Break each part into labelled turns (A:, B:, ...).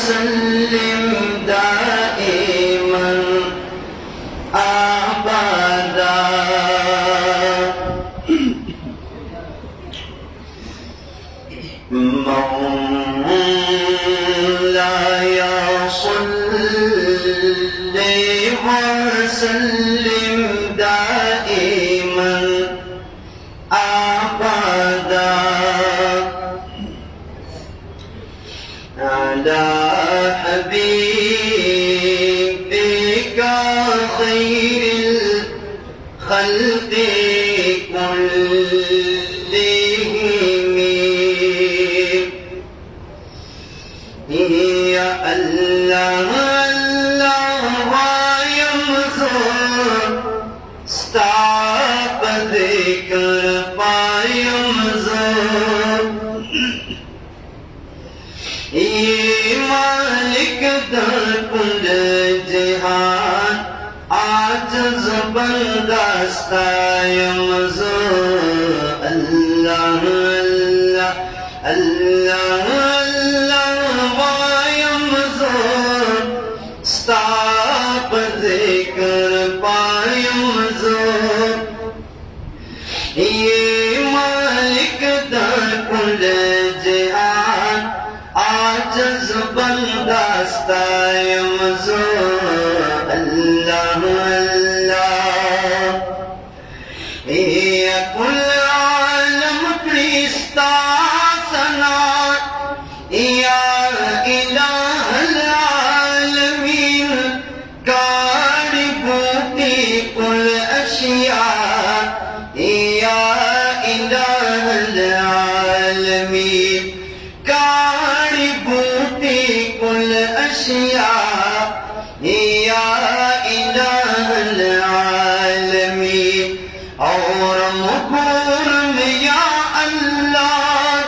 A: وسلم دائما أبدا مولاي صل وسلم دائما أبدا على حبيبك خير الخلق كلهم يا الله الله ويمزر استعب ذكر ويمزر मालिक दर कुल जहान आजिज़ बंदास्तायम ज़ो अल्लाह अल्लाह अल्लाह अल्लाह वायम ज़ो स्ताप ज़िक्र पायम ज़ो ये मालिक दर कुल जहान आजिज़ बंदास्तायम ज़ो अल्लाह अल्लाह या कुल आलम क्रिस्ता सना या इलाहल आलमीन कारबूती कुल अशिया या इलाहल आलमीन कुल अशिया या इलाहल आलमीन और मुकुरम या अल्लाह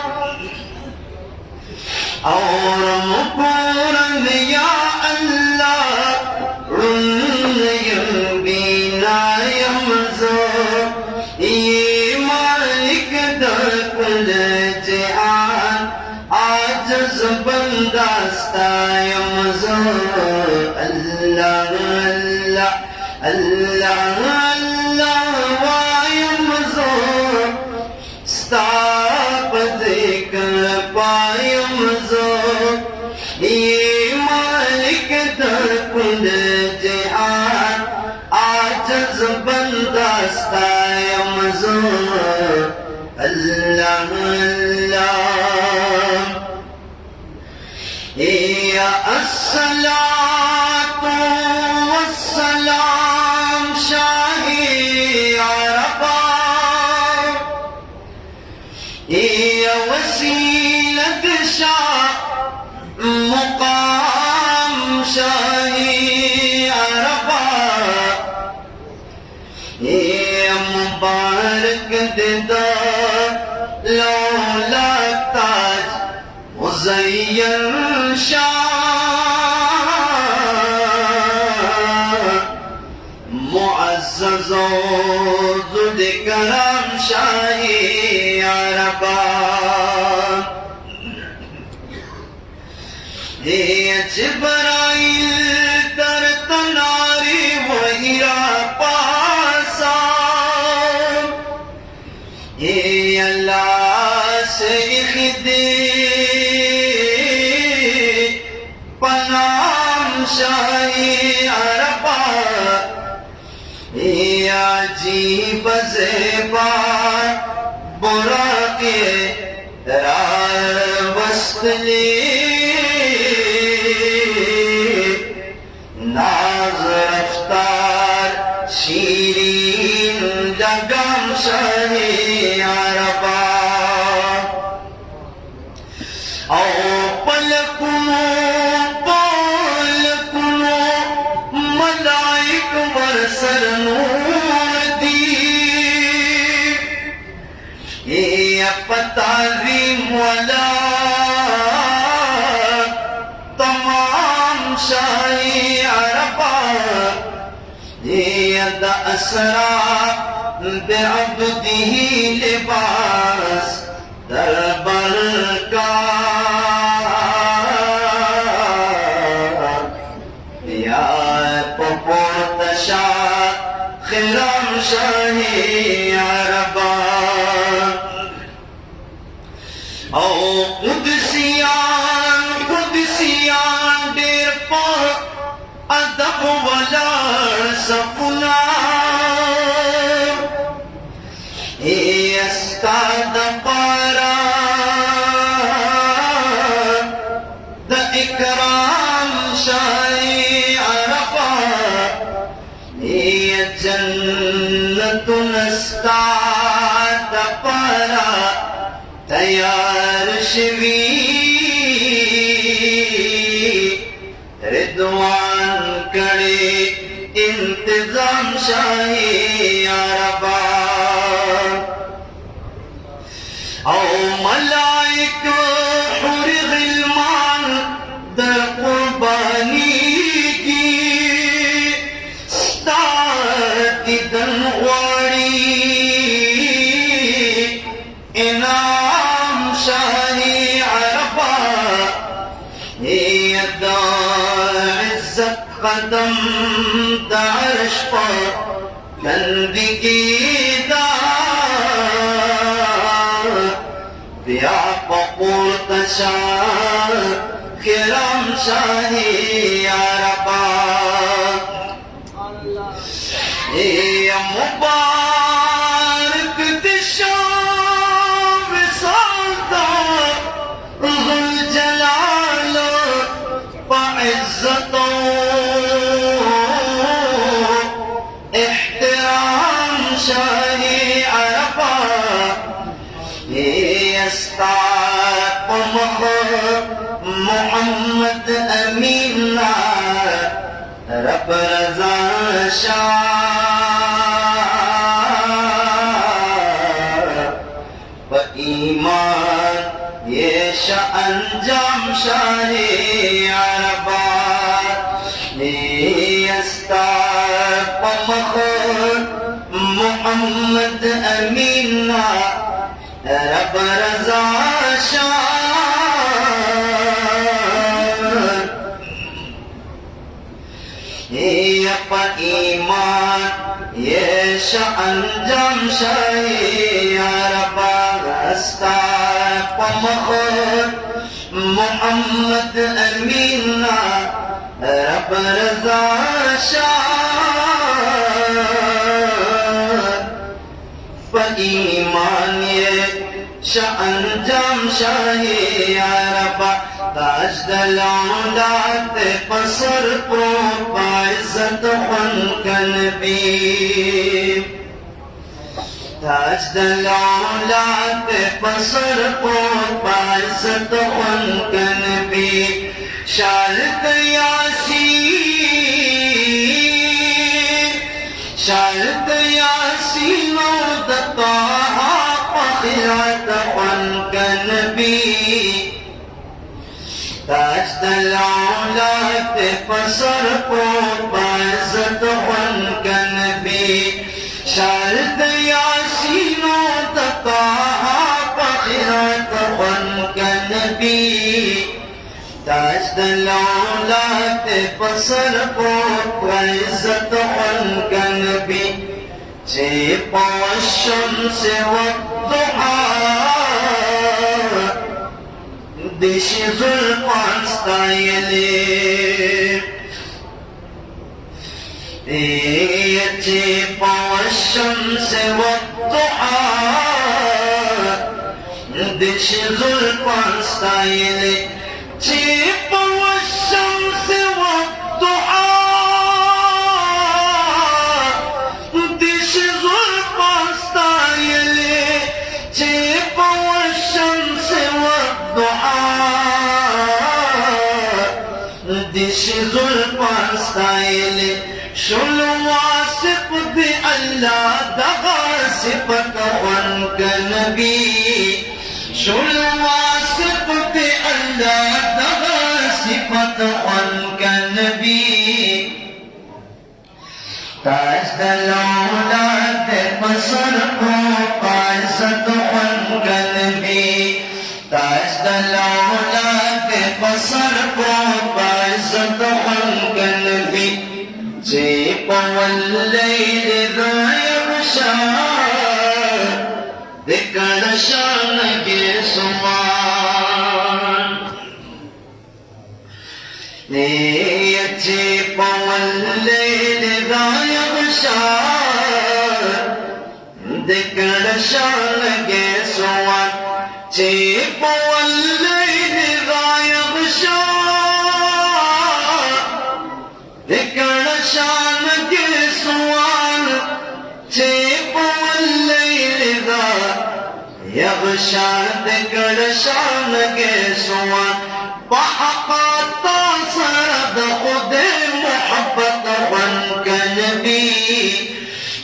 A: और मुकुरम या अल्लाह रुन्नयम बीनायम ज़ो ये मालिक दर कुल जहान आजिज़ बंदास्तायम ज़ो अल्लाह अल्लाह अल्लाह अल्लाह वायम ज़ो स्ताप ज़िक्र पायम ज़ो ये मालिक दर कुल जहान आजिज़ बंदास्तायम ज़ो अल्लाह अल्लाह या अस्सलातु वस्सलाम शाही अरबा या वसीलत शाह मुकाम शाही अरबा या मुबारक दिदा लौला ताज मुज़य्यन शाह मुअज़्ज़ज़ो ज़ुद करम शाही अरबा जिब्राइल तर तनारी वहीरा पासा अल्लाह से खुदे पनाम शाही अरबा या जी बज़ेबा बुरा के वस्तली नाज रफ्तार शीरीन लगम शाही अरबा औ पलकुनो पलकुनो मलाइक बरसर नूर दी ये पता भी मौला तमाम शाही अरबा ये असरा बेअब्दिही लिबास दरबर का कुदसियान डेर पा अदब वाला सपना अस्ताद पारा द इकराम शाही अरबा जन्नतुन अस्ताद पारा तैयार शिवी रिदवान करे इंतजाम शाही अरबा औ मलाइक हुर गिलमान दर कुर्बानी की स्तादी दनवाड़ी इनाम शाही अरबा यदा इज्जत कदम दर्श पर गंदगी दा व्यापक तशा किराम शाही अरबा मुबारक दिशा विसालता रुल जलाल बाइज्जतो इहतराम शाही अरबा मोहम्मद अमीना रब रजा शाह व ईमान ये अंजाम शाही अरबा मोहम्मद अमीना रब रजा शाह ईमान ये अंजाम शाही अरबा रस्ता मोहम्मद अमीना रब रजा शाह ईमान ये अंजाम शाही अरबा ताज दलालत पसर को बाइज्जत खनकन भी ताज दलालत पसर को बाइज्जत खनकन भी शारत यासीन दता पखिरत खनकन भी ताज दलालत पसर को बाइज्जत खनकन भी शारद यासीन तका पखिरत खनकन भी ताज दलालत पसर को बाइज्जत खनकन भी जे पवशम से वद्दुहा दिश जुल्फान स्तायले ये पवशम से वद्दुहा दिश जुल्फान स्तायले जे पवशम से वद्दुहा दिश जुल्फान स्तायले जे पवशम से वद्दुहा दिश जुल्फान स्तायले शुलवासिप दे अल्लाह दगा सिपत खनकन भी शुलवासिप दे अल्लाह दगा सिपत खनकन भी ताज दलालत पसर को बाइज्जत खनकन भी ताज दलालत पसर को बाइज्जत खनकन भी जे पवल्लैल ذا يغشى दिकड़ शान के सुमान अच्छे पवन ले गायब शान दिकड़ शान के सुमान चे पवन ले गायब शान दिकड़ शान के सुमान चे पवन ले यगशान दिकड़ शान के सुमान बहकाता सरद खुद मोहब्बत बन के नबी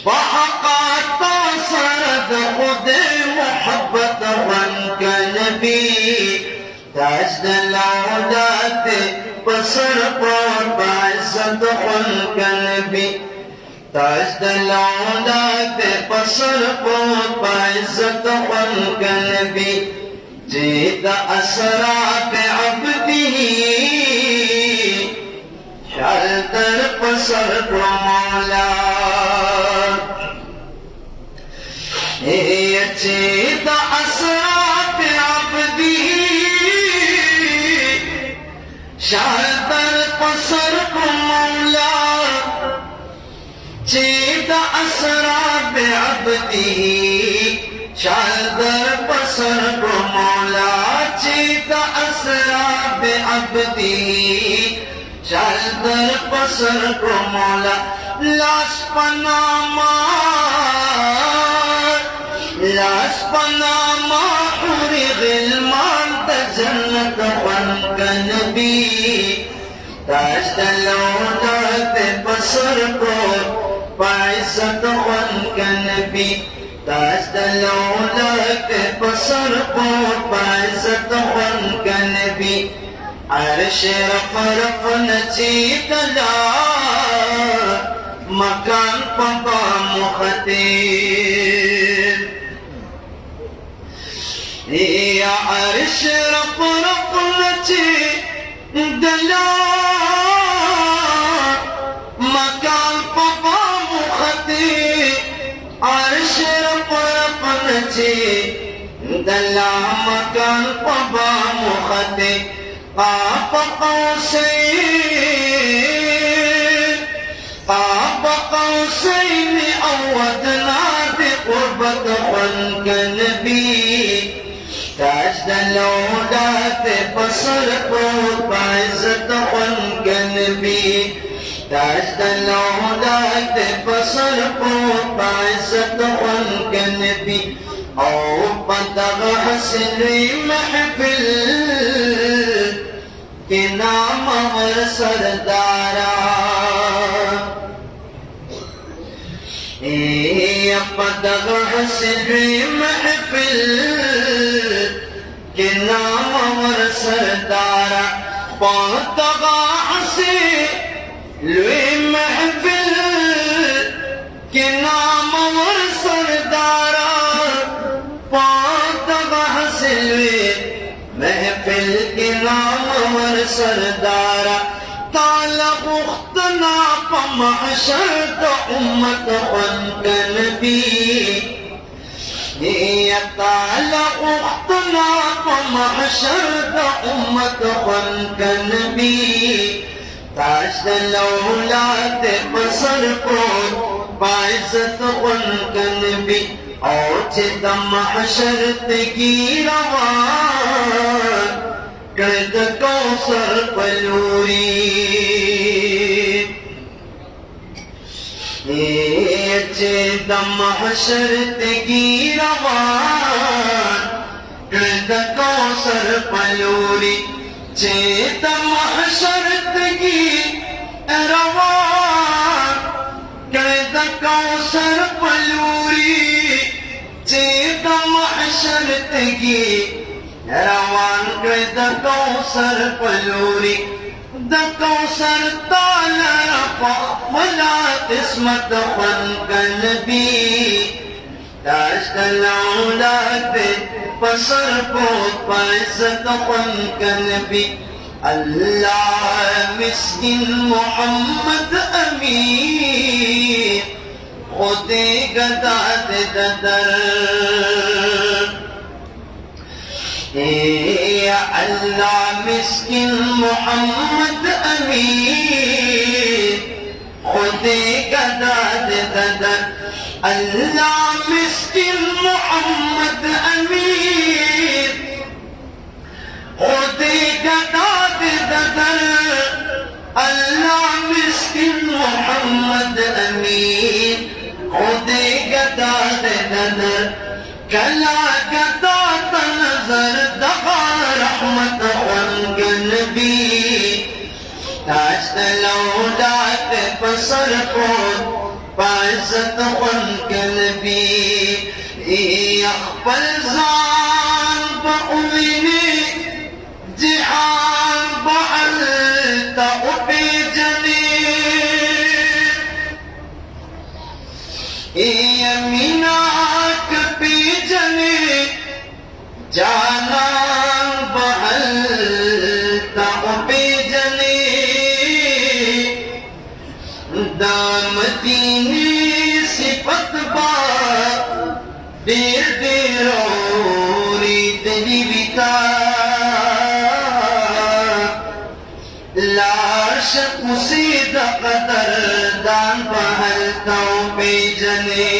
A: बहकाता सरद खुद मोहब्बत बन के नबी ताजदलौलत बसर पर बाइज़्ज़त बन के नबी ताजदलौलत बसर पर बाइज़्ज़त बन के नबी जीत असरा पे अब्दी शरदर पसर को मौला जीत असरा पे अब्दी शरदर पसर को मौला जीत असरा पे अब्दी शरदर पसर को मौला चीत असरा बे अब्दी शरदर पसर को मौला लाश पनामा पूरी गिलमान जन्नत बन के नबी ताजदलौलत पसर को बाइज़्ज़त बन के नबी ताजदलौलत पसर को बाइज़्ज़त बन के नबी अर्श रफ़ नचीतला मकान पबा मुख़तीर या अर्श रफ़ नचीतला मकान पबा मुख़तीर अर्श दला मकान पबा मुख़ते आप कौसैन अवदना बिक़ुर्बत बन के नबी ताजदलौलत पसर को बाइज़्ज़त बन के नबी ताजदलौलत पसर को बाइज़्ज़त बन के नबी औ पदग हसनी महफिल के नाम अमर सरदारा पदग हसनी महफिल के नाम अमर सरदारा पदग हसनी महफिल के नाम अमर सरदारा महफिल के नाम अमर सरदारा ताला उख्तना पमहशर तो उम्मत बन के नबी ताला उख्तना पमहशर तो उम्मत बन के नबी ताजदलौलत पसर को बाइज़्ज़त बन के नबी और चित महशर की रवान कृत कौसर पलूरी चित महशर की रवान कृत कौसर पलूरी चित महशर की रवान कृत कौसर पलूरी चेत महशर की रवान कृत कौसर पलूरी द कौसर ताला रफ़ा वला किस्मत बन के नबी ताजदलौलत पसर को बाइज़्ज़त बन के नबी अल्लाह मिस्किन मोहम्मद अमीर खुदे गदा दे दर या अल्लाह मिस्किन मोहम्मद अमीर खुदे का दाद ददर अल्लाह मिस्किन मोहम्मद अमीर खुदे का दाद ददर अल्लाह मिस्किन मोहम्मद अमीर खुदे का दाद ददर कला का दात नजर दगा रहमत वंगन भी ताज तलौदात पसर को पाजत वंगन भी अखबल जान बउमिनी जिहान बहल तउपे जने यमीना पे जने जाना बहल तउपे जने दामदीनी सिफत बा देर देरो रीत जीविता लाश कुसीद कदर दान बहल तउपे जने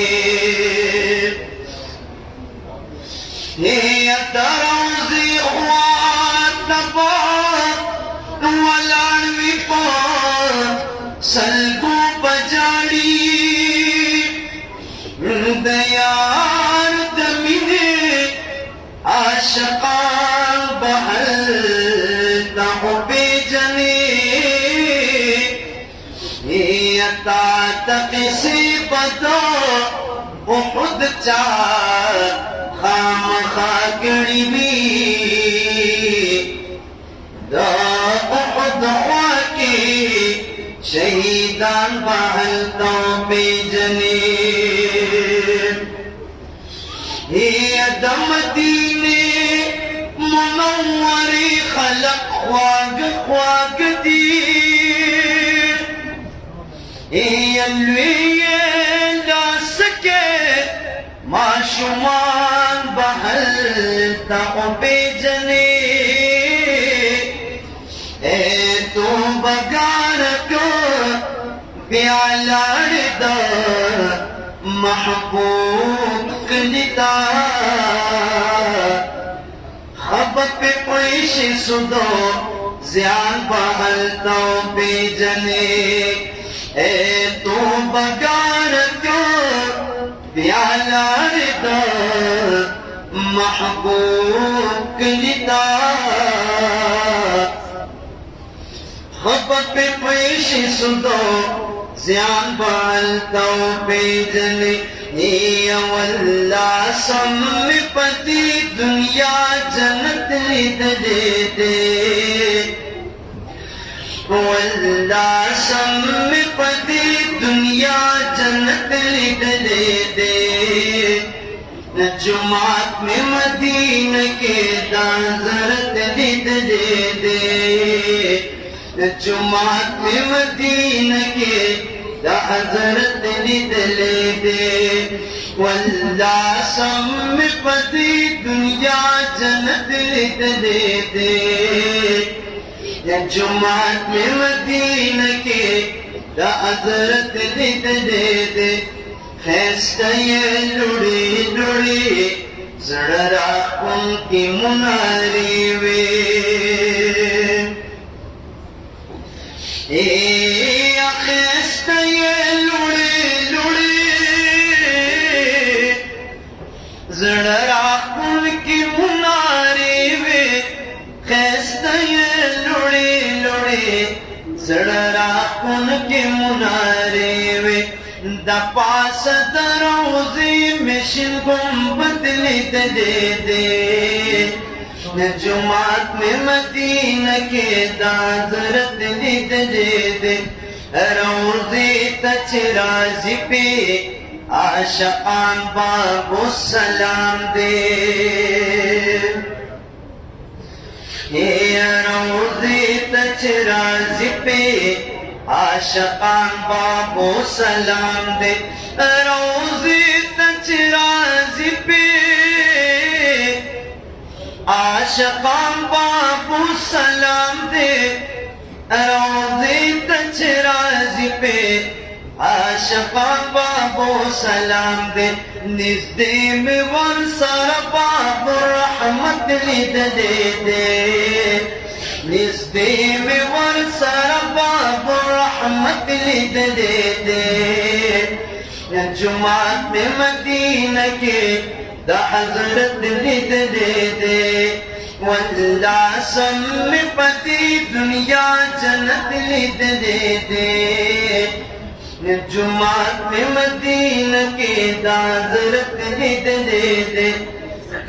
A: ये तरोज़ी हुआ तबा वलानवी पा सलगू बजाड़ी दयार दमिने आशकान बहल तउपे जने ये तातक़ी बदो उहुद चार खाम खागड़ी भी दा उहुद ख्वाके शहीदान बहल तउपे जने ये दमदीने मुनव्वरी खलक ख्वाग ख्वाग दी ये ला सके माशुमान बहल तउपे जने ए तू बगान को प्यालाड़ दा महबूब कलिता खब पे पैश सुदो ज़ियान बहल तउपे जने ए तू बगान को प्यालाड़ दा महबूब कलिता खब पे पैश सुदो ज़ियान बहल तउपे जने वल्ला सम्मिपति दुनिया जन्नत लिद दे दे वल्ला सम्मिपति दुनिया जन्नत लिद दे दे न जुमात में मदीन के दाज़रत लिद दे दे न जुमात में मदीन के दाज़रत लिद ले दे वल्ला सम्मिपति दुनिया जन्नत लिद दे दे जुमात में मदीन के दाज़रत लिद दे दे फैसला ये लुड़ी लुड़ी जड़ा उनकी मुनारी वे जड़ा उनकी मुनारी वे खैस्ता ये लुड़ी लुड़ी जड़ा उनकी मुनारी वे दपास दरोज़ी मिशन गुम्बद लिद दे दे न जुमात में मदीन के दाज़रत लिद दे दे रोज़ी तचराज़ी पे आशकान बाबू सलाम दे ये रोज़ी तचराज़ी पे आशकान बाबू सलाम दे रोज़ी तचराज़ी पे आशकां बाबू सलाम दे रोज़े तचराज़ी पे आशकां बाबू सलाम दे निज़दे में वर सर बाबू रहमत लिद दे दे निज़दे में वर सर बाबू रहमत लिद दे दे जुमात में मदीना के दा हज़रत लिद दे दे वल्लासम में पति दुनिया जन्नत लिद दे दे जुमात में मदीना के दा हज़रत लिद दे दे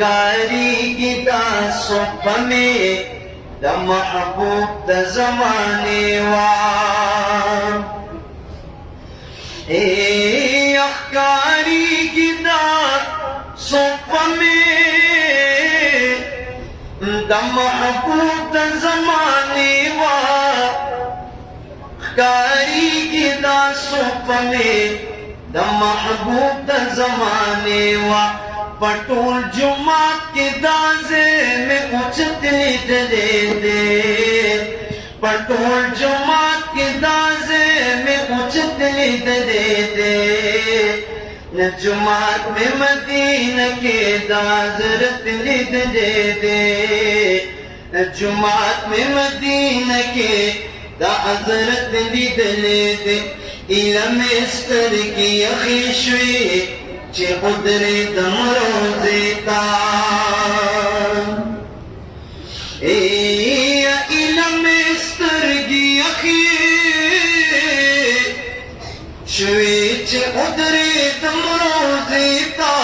A: कारी की दा सुप में दा महबूब दा ज़माने वार अखकारी की दा सुप में दा महबूब दा ज़माने वार कारी की दा सुप में दा महबूब दा ज़माने वार पटोल जुमात के दाजे में उचत लिद दे दे पटोल जुमात के दाजे में उचत लिद दे दे न जुमात में मदीना के दाज़रत लिद दे दे जुमात में मदीना के दाज़रत लिद दे इलम इस्तर की अखिशवी चे उदरे दम रोज़े ता इलम इस्तर की अखिशवी चे उदरे दम रोज़े ता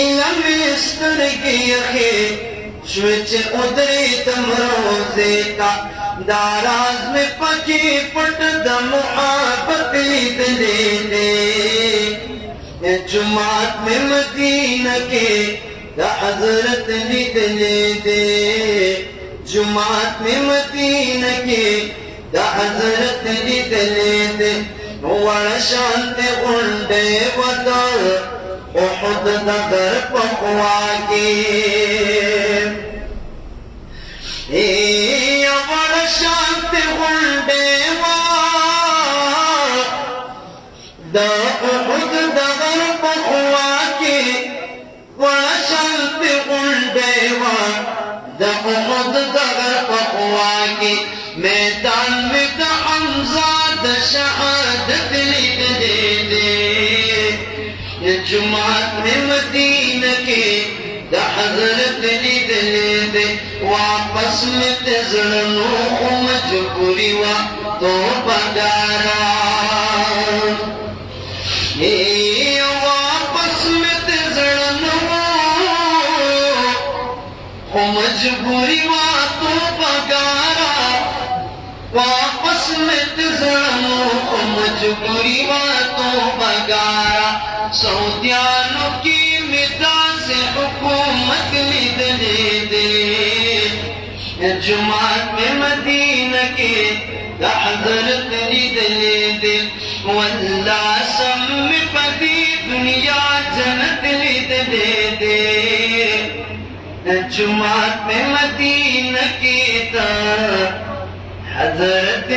A: इलम इस्तर की अखिशवी चे उदरे दम रोज़े ता दाराज में पकी पट दम मुहाबत लिद दे दे जुमात में मदीना के दा हज़रत लिद दे जुमात में मदीना के दा हज़रत लिद दे वड़ा शांत उंडे वदर उहुद दगर पकवा के शांत उंडे दा उहुद दगर पकवा के वड़ा शांत उंडे दा उहुद दगर पकवा के मैदान में दा हमज़ा दा शहादत लिद दे दे जुमात में मदीना के दा हज़रत लिद दे वापस में तेज़ड़नो मजबूरी वा तो बगारा वापस में तेज़ड़नो मजबूरी वा तो बगारा वापस में तेज़ड़नो मजबूरी वा तो बगारा सऊदियानों की मिदा से हुकूमत लिद दे दे जुमात में मदीना के दा हज़रत लिद दे वल्लासम में पति दुनिया जन्नत लिद दे दे जुमात में मदीना के दा हज़रत